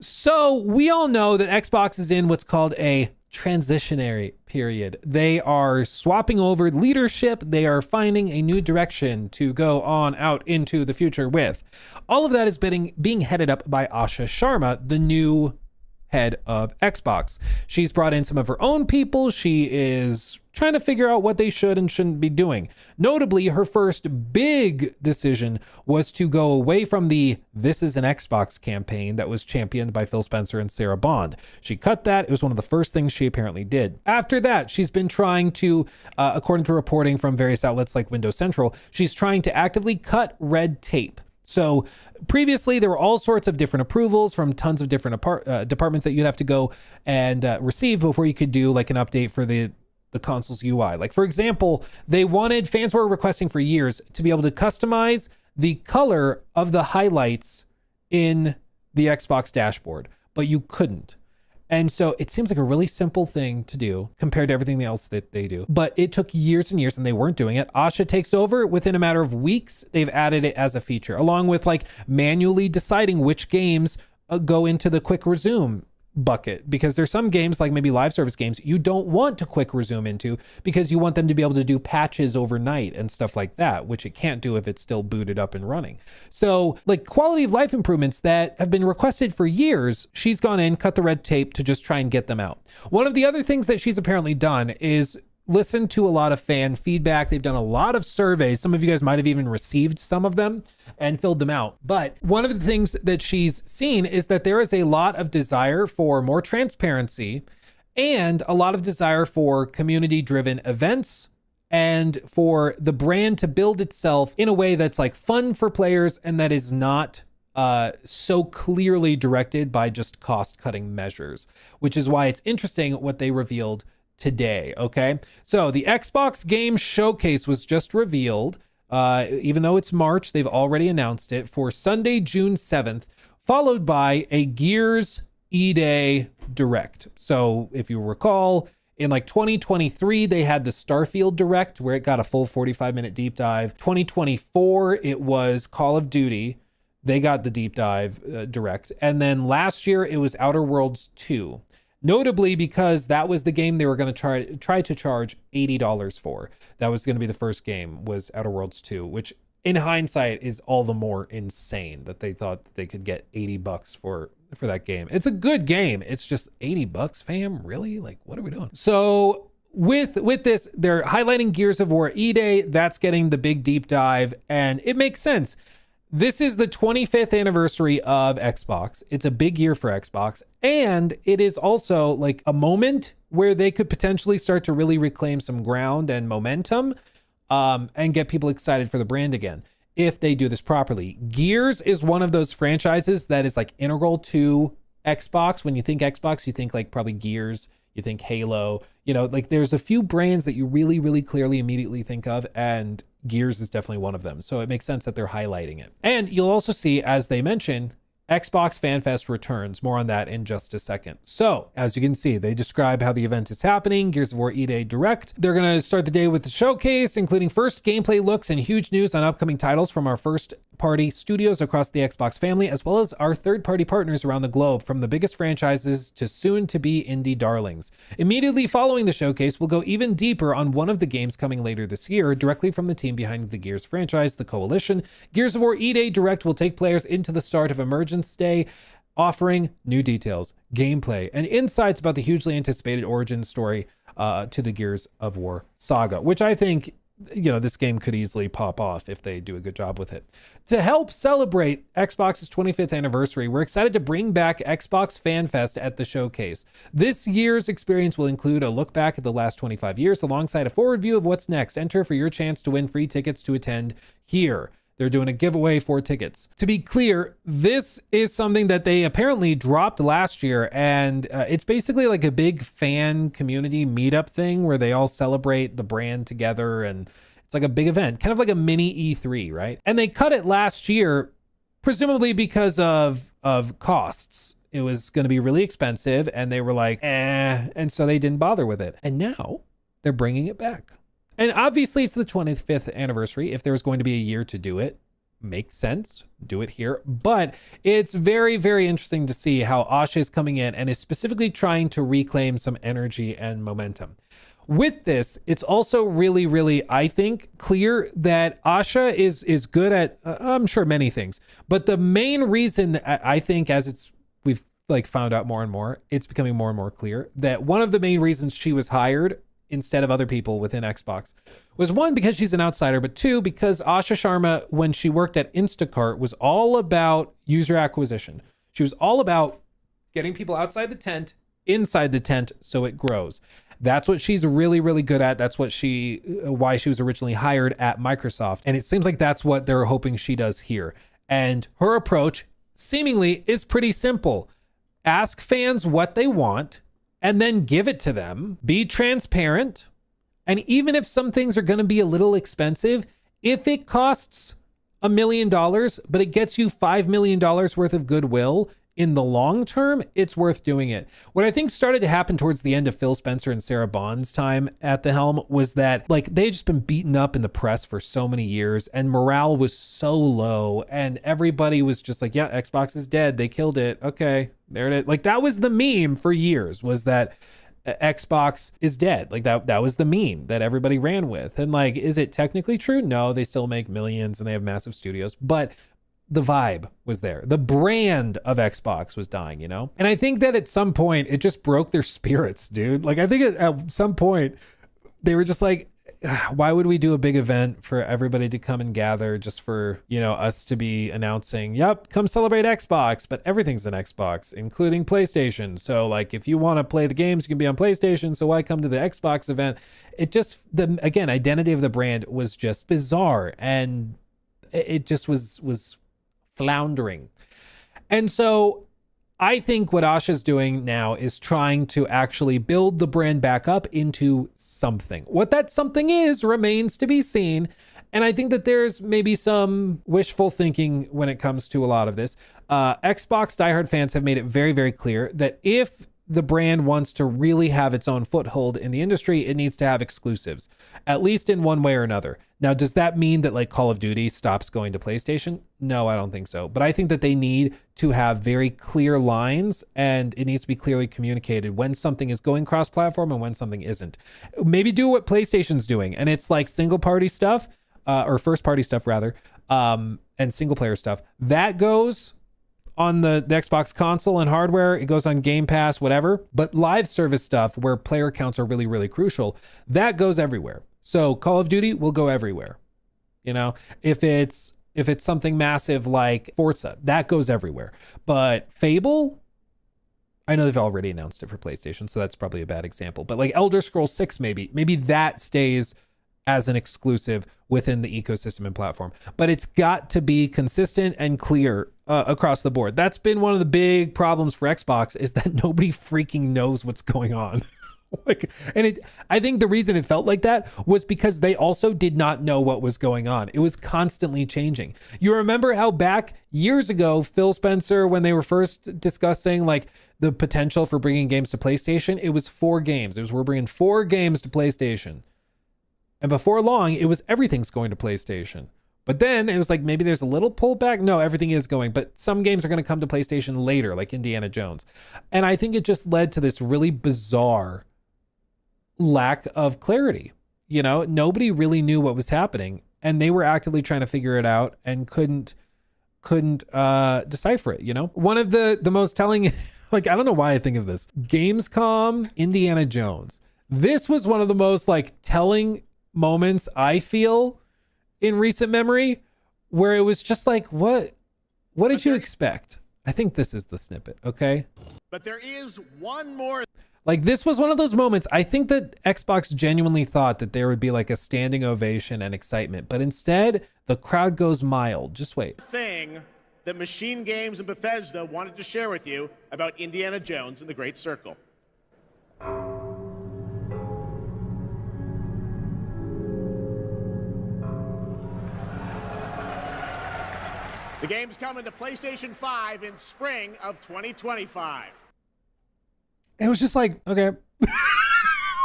So we all know that Xbox is in what's called a transitionary period. They are swapping over leadership. They are finding a new direction to go on out into the future with. All of that is being headed up by Asha Sharma, the new head of Xbox. She's brought in some of her own people. She is trying to figure out what they should and shouldn't be doing. Notably, her first big decision was to go away from the "This is an Xbox" campaign that was championed by Phil Spencer and Sarah Bond. She cut that. It was one of the first things she apparently did. After that, she's been trying to, according to reporting from various outlets like Windows Central, she's trying to actively cut red tape. So previously, there were all sorts of different approvals from tons of different departments that you'd have to go and receive before you could do like an update for the console's UI. Like, for example, fans were requesting for years to be able to customize the color of the highlights in the Xbox dashboard, but you couldn't. And so it seems like a really simple thing to do compared to everything else that they do. But it took years and years and they weren't doing it. Asha takes over. Within a matter of weeks, they've added it as a feature, along with like manually deciding which games go into the quick resume bucket, because there's some games like maybe live service games you don't want to quick resume into because you want them to be able to do patches overnight and stuff like that, which it can't do if it's still booted up and running. So like quality of life improvements that have been requested for years, she's gone in, cut the red tape to just try and get them out. One of the other things that she's apparently done is listen to a lot of fan feedback. They've done a lot of surveys. Some of you guys might have even received some of them and filled them out. But one of the things that she's seen is that there is a lot of desire for more transparency and a lot of desire for community-driven events and for the brand to build itself in a way that's like fun for players and that is not so clearly directed by just cost-cutting measures, which is why it's interesting what they revealed today. Okay, so the Xbox Game Showcase was just revealed. Even though it's March, they've already announced it for Sunday, June 7th, followed by a Gears E-Day Direct. So if you recall, in like 2023, they had the Starfield Direct where it got a full 45-minute deep dive. 2024, it was Call of Duty. They got the deep dive Direct. And then last year, it was Outer Worlds 2. Notably because that was the game they were going to try to charge $80 for. That was going to be the first game, was Outer Worlds 2, which in hindsight is all the more insane that they thought that they could get $80 for that game. It's a good game. It's just $80, fam? Really? Like, what are we doing? So with this, they're highlighting Gears of War E-Day. That's getting the big deep dive, and it makes sense. This is the 25th anniversary of Xbox. It's a big year for Xbox. And it is also like a moment where they could potentially start to really reclaim some ground and momentum and get people excited for the brand again if they do this properly. Gears is one of those franchises that is like integral to Xbox. When you think Xbox, you think like probably Gears, you think Halo, you know, like there's a few brands that you really, really clearly immediately think of, and Gears is definitely one of them. So it makes sense that they're highlighting it. And you'll also see, as they mention, Xbox FanFest returns. More on that in just a second. So as you can see, they describe how the event is happening. Gears of War E-Day Direct. They're going to start the day with the showcase, including first gameplay looks and huge news on upcoming titles from our first party studios across the Xbox family, as well as our third-party partners around the globe, from the biggest franchises to soon-to-be indie darlings. Immediately following the showcase, we'll go even deeper on one of the games coming later this year, directly from the team behind the Gears franchise, the Coalition. Gears of War E-Day Direct will take players into the start of Emergence Day, offering new details, gameplay, and insights about the hugely anticipated origin story to the Gears of War saga, which I think, you know, this game could easily pop off if they do a good job with it. To help celebrate Xbox's 25th anniversary, we're excited to bring back Xbox FanFest at the showcase. This year's experience will include a look back at the last 25 years alongside a forward view of what's next. Enter for your chance to win free tickets to attend here. They're doing a giveaway for tickets. To be clear, this is something that they apparently dropped last year, and it's basically like a big fan community meetup thing where they all celebrate the brand together, and it's like a big event, kind of like a mini E3, right? And they cut it last year, presumably because of costs. It was going to be really expensive, and they were like, and so they didn't bother with it. And now they're bringing it back. And obviously it's the 25th anniversary. If there was going to be a year to do it, makes sense. Do it here. But it's very, very interesting to see how Asha is coming in and is specifically trying to reclaim some energy and momentum. With this, it's also really, really, I think, clear that Asha is good at, I'm sure, many things. But the main reason, I think, as we've like found out more and more, it's becoming more and more clear that one of the main reasons she was hired instead of other people within Xbox was, one, because she's an outsider, but two, because Asha Sharma, when she worked at Instacart, was all about user acquisition. She was all about getting people outside the tent, inside the tent, so it grows. That's what she's really, really good at. That's why she was originally hired at Microsoft. And it seems like that's what they're hoping she does here. And her approach seemingly is pretty simple. Ask fans what they want and then give it to them. Be transparent. And even if some things are going to be a little expensive, if it costs $1 million, but it gets you $5 million worth of goodwill, in the long term, it's worth doing it. What I think started to happen towards the end of Phil Spencer and Sarah Bond's time at the helm was that, like, they had just been beaten up in the press for so many years and morale was so low and everybody was just like, yeah, Xbox is dead. They killed it. Okay, there it is. Like, that was the meme for years, was that Xbox is dead. Like that was the meme that everybody ran with. And like, is it technically true? No, they still make millions and they have massive studios, but the vibe was there. The brand of Xbox was dying, you know? And I think that at some point it just broke their spirits, dude. Like, I think at some point they were just like, why would we do a big event for everybody to come and gather just for, you know, us to be announcing, yep, come celebrate Xbox, but everything's an Xbox, including PlayStation. So like, if you want to play the games, you can be on PlayStation. So why come to the Xbox event? It just, the, again, identity of the brand was just bizarre. And it just was floundering. And so I think what Asha's doing now is trying to actually build the brand back up into something. What that something is remains to be seen. And I think that there's maybe some wishful thinking when it comes to a lot of this. Xbox diehard fans have made it very, very clear that if the brand wants to really have its own foothold in the industry, it needs to have exclusives, at least in one way or another. Now, does that mean that like Call of Duty stops going to PlayStation? No, I don't think so. But I think that they need to have very clear lines and it needs to be clearly communicated when something is going cross-platform and when something isn't. Maybe do what PlayStation's doing. And it's like single party stuff, or first party stuff rather, and single player stuff. That goes on the Xbox console and hardware, it goes on Game Pass, whatever. But live service stuff where player counts are really, really crucial, that goes everywhere. So Call of Duty will go everywhere. You know, if it's something massive like Forza, that goes everywhere. But Fable, I know they've already announced it for PlayStation, so that's probably a bad example. But like Elder Scrolls 6, maybe that stays as an exclusive within the ecosystem and platform. But it's got to be consistent and clear across the board. That's been one of the big problems for Xbox, is that nobody freaking knows what's going on. I think the reason it felt like that was because they also did not know what was going on. It was constantly changing. You remember how back years ago, Phil Spencer, when they were first discussing like the potential for bringing games to PlayStation, it was 4 games. It was, we're bringing 4 games to PlayStation. And before long, it was everything's going to PlayStation. But then it was like, maybe there's a little pullback. No, everything is going, but some games are going to come to PlayStation later, like Indiana Jones. And I think it just led to this really bizarre lack of clarity. You know, nobody really knew what was happening and they were actively trying to figure it out and couldn't decipher it. You know, one of the most telling, like, I don't know why I think of this, Gamescom, Indiana Jones. This was one of the most like telling moments I feel in recent memory, where it was just like, what did you expect? I think this is the snippet. Okay. But there is one more. Like, this was one of those moments. I think that Xbox genuinely thought that there would be like a standing ovation and excitement, but instead the crowd goes mild. Just wait. Thing that Machine Games and Bethesda wanted to share with you about Indiana Jones and the Great Circle. The game's coming to PlayStation 5 in spring of 2025. It was just like, okay.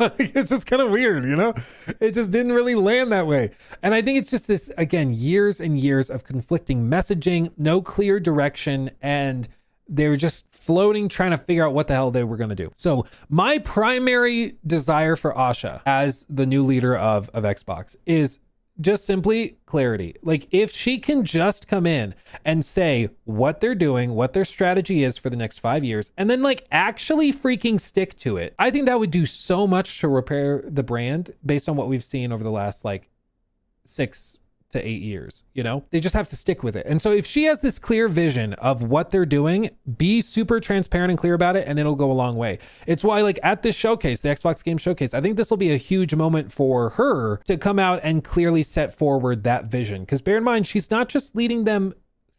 It's just kind of weird, you know? It just didn't really land that way. And I think it's just this, again, years and years of conflicting messaging, no clear direction, and they were just floating, trying to figure out what the hell they were going to do. So my primary desire for Asha as the new leader of Xbox is just simply clarity. Like, if she can just come in and say what they're doing, what their strategy is for the next 5 years, and then like actually freaking stick to it, I think that would do so much to repair the brand based on what we've seen over the last like 6 to 8 years. You know, they just have to stick with it. And so if she has this clear vision of what they're doing, be super transparent and clear about it, and it'll go a long way. It's why, like, at this showcase, the Xbox Game Showcase, I think this will be a huge moment for her to come out and clearly set forward that vision. Because bear in mind, she's not just leading them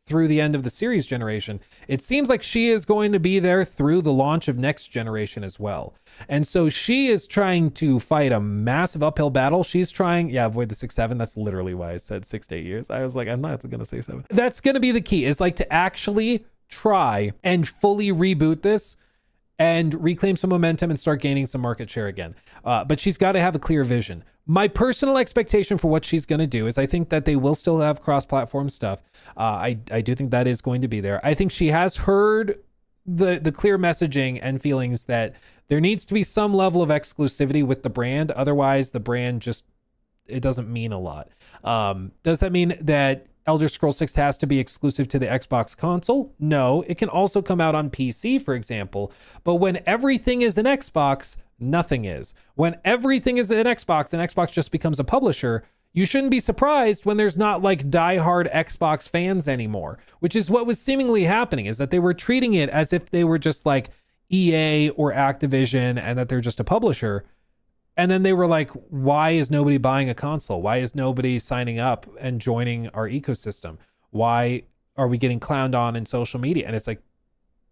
through the end of the series generation. It seems like she is going to be there through the launch of next generation as well. And so she is trying to fight a massive uphill battle. She's trying, avoid the 6-7. That's literally why I said 6 to 8 years. I was like, I'm not going to say 7. That's going to be the key, is like to actually try and fully reboot this and reclaim some momentum and start gaining some market share again. But she's got to have a clear vision. My personal expectation for what she's going to do is I think that they will still have cross-platform stuff. I do think that is going to be there. I think she has heard the clear messaging and feelings that there needs to be some level of exclusivity with the brand. Otherwise, the brand just, it doesn't mean a lot. Does that mean that Elder Scrolls 6 has to be exclusive to the Xbox console? No, it can also come out on PC, for example. But when everything is an Xbox, nothing is. When everything is an Xbox and Xbox just becomes a publisher, you shouldn't be surprised when there's not like diehard Xbox fans anymore, which is what was seemingly happening, is that they were treating it as if they were just like EA or Activision and that they're just a publisher. And then they were like, why is nobody buying a console? Why is nobody signing up and joining our ecosystem? Why are we getting clowned on in social media? And it's like,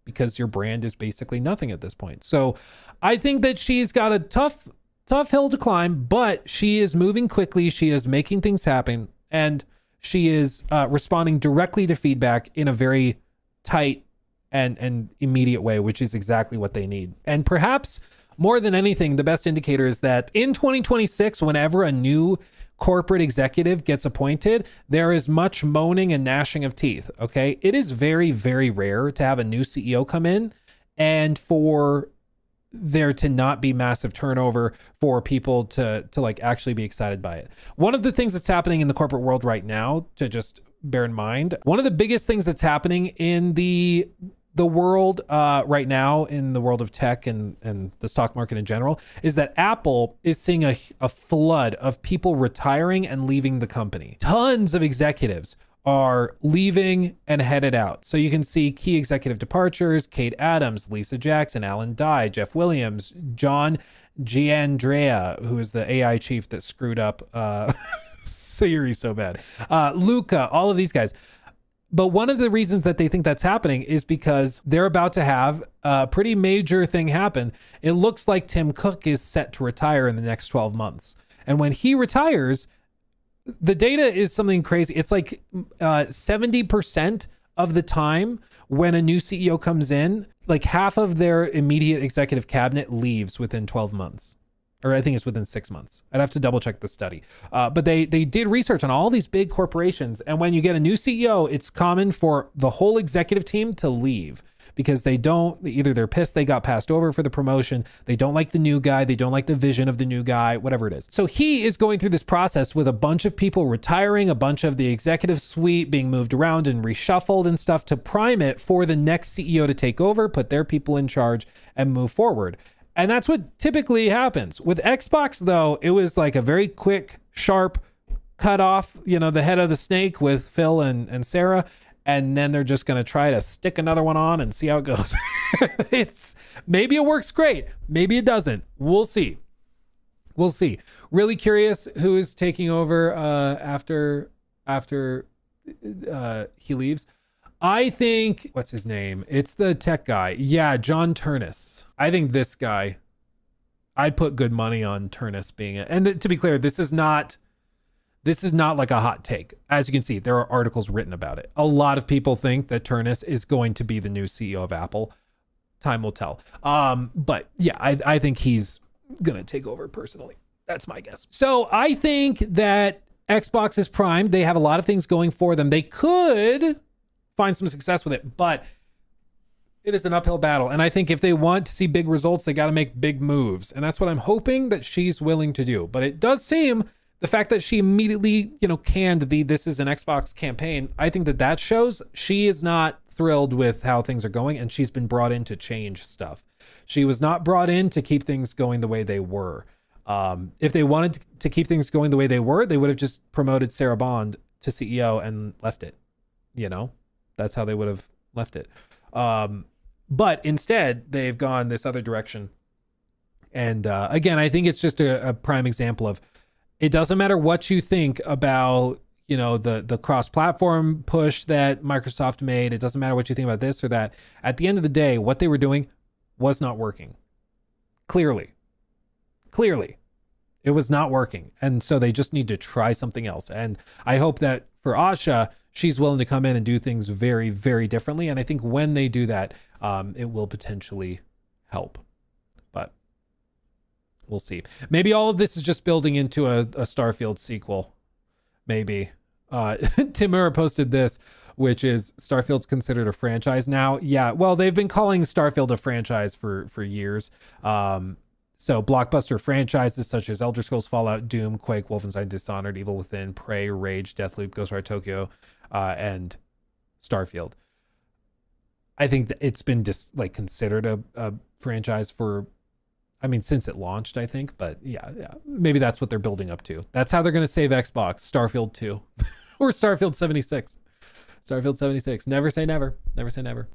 because your brand is basically nothing at this point. So I think that she's got a tough hill to climb, but she is moving quickly. She is making things happen, and she is responding directly to feedback in a very tight and immediate way, which is exactly what they need. And perhaps more than anything, the best indicator is that in 2026, whenever a new corporate executive gets appointed, there is much moaning and gnashing of teeth. Okay. It is very, very rare to have a new CEO come in and for there to not be massive turnover, for people to like actually be excited by it. One of the things that's happening in the corporate world right now, to just bear in mind, one of the biggest things that's happening in the world right now, in the world of tech and the stock market in general, is that Apple is seeing a flood of people retiring and leaving the company. Tons of executives are leaving and headed out. So you can see key executive departures: Kate Adams, Lisa Jackson, Alan Dye, Jeff Williams, John Giandrea, who is the AI chief that screwed up Siri so bad, Luca, all of these guys. But one of the reasons that they think that's happening is because they're about to have a pretty major thing happen. It looks like Tim Cook is set to retire in the next 12 months. And when he retires, the data is something crazy. It's like 70% of the time when a new CEO comes in, like half of their immediate executive cabinet leaves within 12 months. Or I think it's within 6 months. I'd have to double check the study. But they did research on all these big corporations. And when you get a new CEO, it's common for the whole executive team to leave because either they're pissed they got passed over for the promotion, they don't like the new guy, they don't like the vision of the new guy, whatever it is. So he is going through this process with a bunch of people retiring, a bunch of the executive suite being moved around and reshuffled and stuff to prime it for the next CEO to take over, put their people in charge and move forward. And that's what typically happens. With Xbox, though, it was like a very quick, sharp cut off, the head of the snake with Phil and Sarah. And then they're just going to try to stick another one on and see how it goes. Maybe it works great. Maybe it doesn't. We'll see. Really curious who is taking over after he leaves. I think, what's his name? It's the tech guy. Yeah, John Turnus. I think this guy, I'd put good money on Turnus being it. And to be clear, this is not like a hot take. As you can see, there are articles written about it. A lot of people think that Turnus is going to be the new CEO of Apple. Time will tell. But yeah, I think he's gonna take over personally. That's my guess. So I think that Xbox is primed. They have a lot of things going for them. They could find some success with it, but it is an uphill battle. And I think if they want to see big results, they got to make big moves. And that's what I'm hoping that she's willing to do. But it does seem the fact that she immediately, canned the "this is an Xbox" campaign, I think that shows she is not thrilled with how things are going, and she's been brought in to change stuff. She was not brought in to keep things going the way they were. If they wanted to keep things going the way they were, they would have just promoted Sarah Bond to CEO and left it. That's how they would have left it. But instead, they've gone this other direction. And again, I think it's just a prime example of, it doesn't matter what you think about, the cross-platform push that Microsoft made. It doesn't matter what you think about this or that. At the end of the day, what they were doing was not working. Clearly, it was not working. And so they just need to try something else. And I hope that for Asha, she's willing to come in and do things very, very differently. And I think when they do that, it will potentially help. But we'll see. Maybe all of this is just building into a Starfield sequel. Maybe. Timur posted this, which is Starfield's considered a franchise now. Yeah, well, they've been calling Starfield a franchise for years. So blockbuster franchises such as Elder Scrolls, Fallout, Doom, Quake, Wolfenstein, Dishonored, Evil Within, Prey, Rage, Deathloop, Ghostwire Tokyo, and Starfield. I think that it's been just considered a franchise since it launched, I think. But yeah, maybe that's what they're building up to. That's how they're going to save Xbox. Starfield 2 or Starfield 76. Starfield 76. Never say never. Never say never.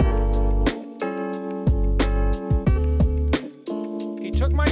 He took my